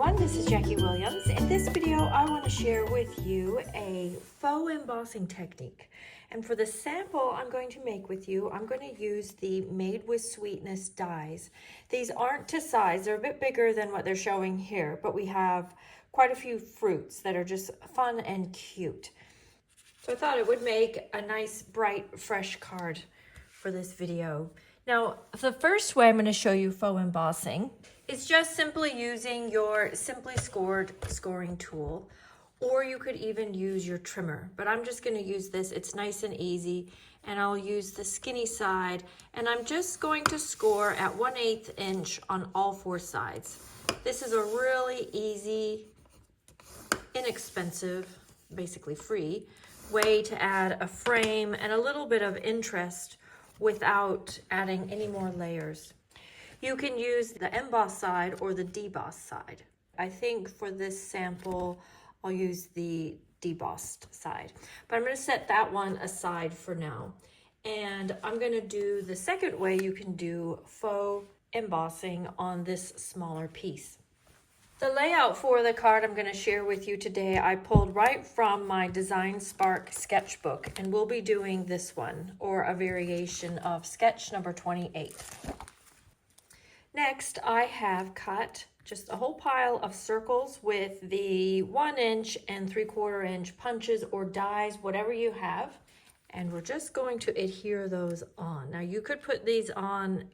everyone, this is Jackie Williams. In this video, I want to share with you a faux embossing technique. And for the sample I'm going to make with you, I'm going to use the Made with Sweetness dies. These aren't to size, they're a bit bigger than what they're showing here, but we have quite a few fruits that are just fun and cute. So I thought it would make a nice, bright, fresh card for this video. Now, the first way I'm going to show you faux embossing is just simply using your Simply Scored scoring tool, or you could even use your trimmer. But I'm just going to use this. It's nice and easy, and I'll use the skinny side, and I'm just going to score at 1/8 inch on all four sides. This is a really easy, inexpensive, basically free way to add a frame and a little bit of interest without adding any more layers. You can use the emboss side or the deboss side. I think for this sample, I'll use the debossed side, but I'm going to set that one aside for now. And I'm going to do the second way you can do faux embossing on this smaller piece. The layout for the card I'm going to share with you today, I pulled right from my Design Spark sketchbook, and we'll be doing this one, or a variation of sketch number 28. Next, I have cut just a whole pile of circles with the 1 inch and 3/4 inch punches or dies, whatever you have, and we're just going to adhere those on. Now, you could put these on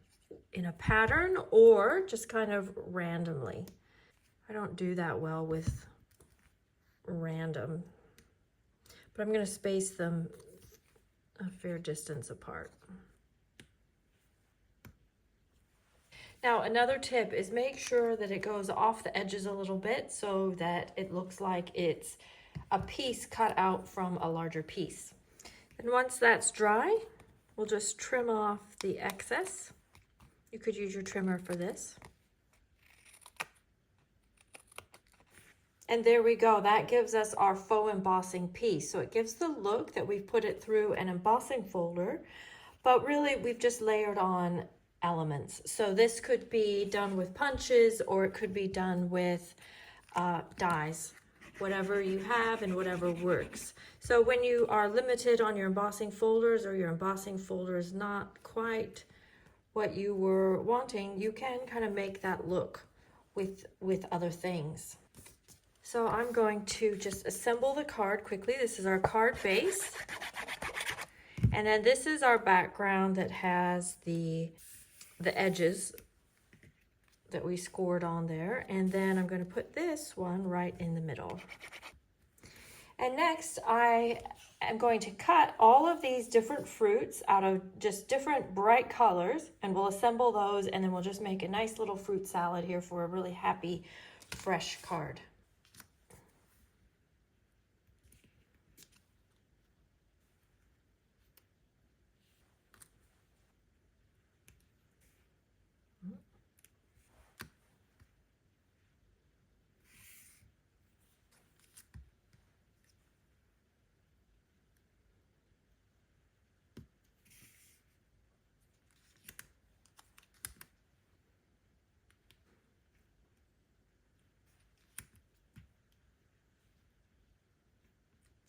in a pattern or just kind of randomly. I don't do that well with random, but I'm going to space them a fair distance apart. Now, another tip is make sure that it goes off the edges a little bit so that it looks like it's a piece cut out from a larger piece. And once that's dry, we'll just trim off the excess. You could use your trimmer for this. And there we go. That gives us our faux embossing piece. So it gives the look that we've put it through an embossing folder, but really we've just layered on elements. So this could be done with punches, or it could be done with dies, whatever you have and whatever works. So when you are limited on your embossing folders, or your embossing folder is not quite what you were wanting, you can kind of make that look with other things. So I'm going to just assemble the card quickly. This is our card base. And then this is our background that has the edges that we scored on there. And then I'm going to put this one right in the middle. And next, I am going to cut all of these different fruits out of just different bright colors, and we'll assemble those, and then we'll just make a nice little fruit salad here for a really happy, fresh card.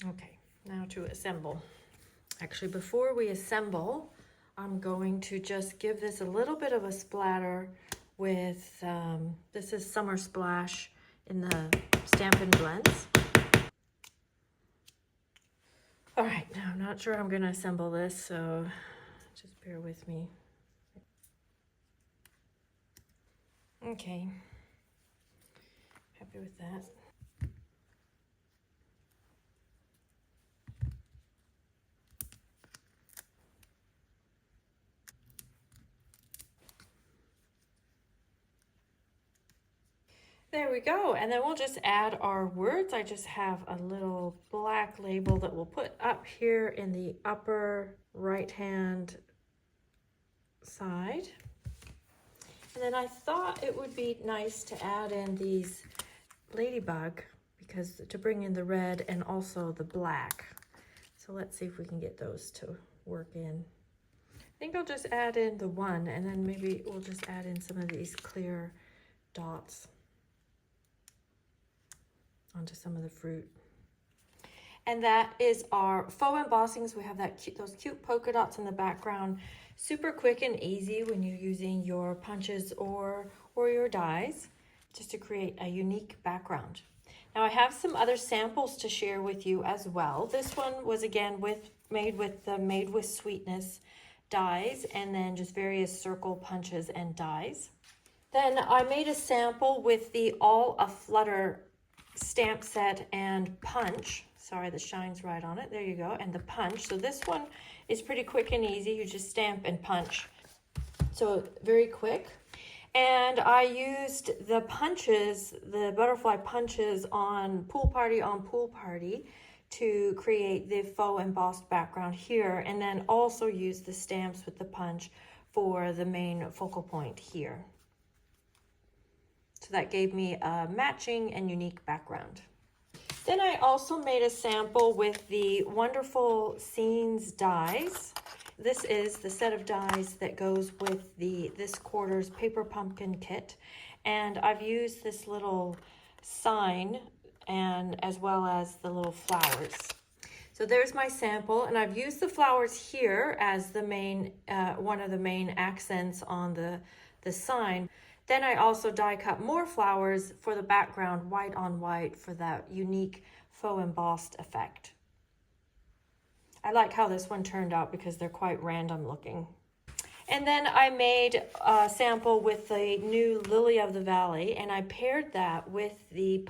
Okay, now to assemble. Actually, before we assemble, I'm going to just give this a little bit of a splatter with, this is Summer Splash in the Stampin' Blends. All right, now I'm not sure I'm going to assemble this, so just bear with me. Okay, happy with that. There we go, and then we'll just add our words. I just have a little black label that we'll put up here in the upper right-hand side. And then I thought it would be nice to add in these ladybug, because to bring in the red and also the black. So let's see if we can get those to work in. I think I'll just add in the one, and then maybe we'll just add in some of these clear dots. onto some of the fruit. And that is our faux embossings. We have those cute polka dots in the background. Super quick and easy when you're using your punches or your dies, just to create a unique background. Now I have some other samples to share with you as well. This one was again made with the Made with Sweetness dies, and then just various circle punches and dies. Then I made a sample with the All Aflutter stamp set and punch. Sorry, the shine's right on it. There you go. And the punch. So this one is pretty quick and easy. You just stamp and punch. So very quick. And I used the punches, the butterfly punches on Pool Party to create the faux embossed background here, and then also use the stamps with the punch for the main focal point here. So that gave me a matching and unique background. Then I also made a sample with the wonderful Scenes dies. This is the set of dies that goes with this quarter's paper pumpkin kit. And I've used this little sign and as well as the little flowers. So there's my sample, and I've used the flowers here as the main, one of the main accents on the sign. Then I also die cut more flowers for the background, white on white, for that unique faux embossed effect. I like how this one turned out because they're quite random looking. And then I made a sample with the new Lily of the Valley, and I paired that with the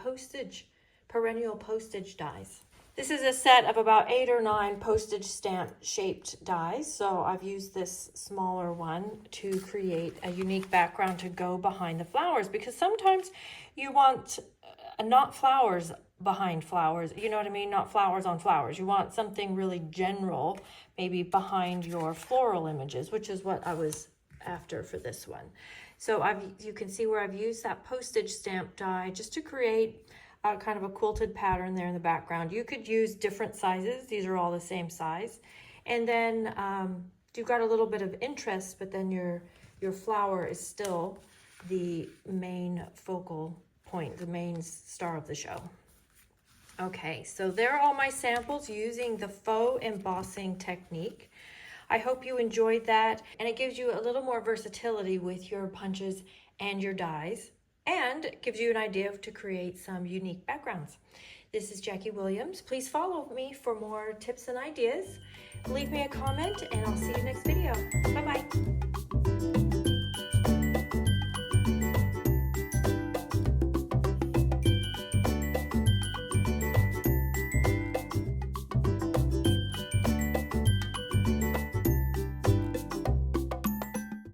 perennial postage dies. This is a set of about 8 or 9 postage stamp shaped dies. So I've used this smaller one to create a unique background to go behind the flowers, because sometimes you want not flowers behind flowers, you know what I mean? Not flowers on flowers. You want something really general, maybe behind your floral images, which is what I was after for this one. So you can see where I've used that postage stamp die just to create kind of a quilted pattern there in the background. You could use different sizes. These are all the same size. And then you've got a little bit of interest, but then your flower is still the main focal point, the main star of the show. Okay, so there are all my samples using the faux embossing technique. I hope you enjoyed that, and it gives you a little more versatility with your punches and your dies, and gives you an idea to create some unique backgrounds. This is Jackie Williams. Please follow me for more tips and ideas. Leave me a comment, and I'll see you next video. Bye-bye.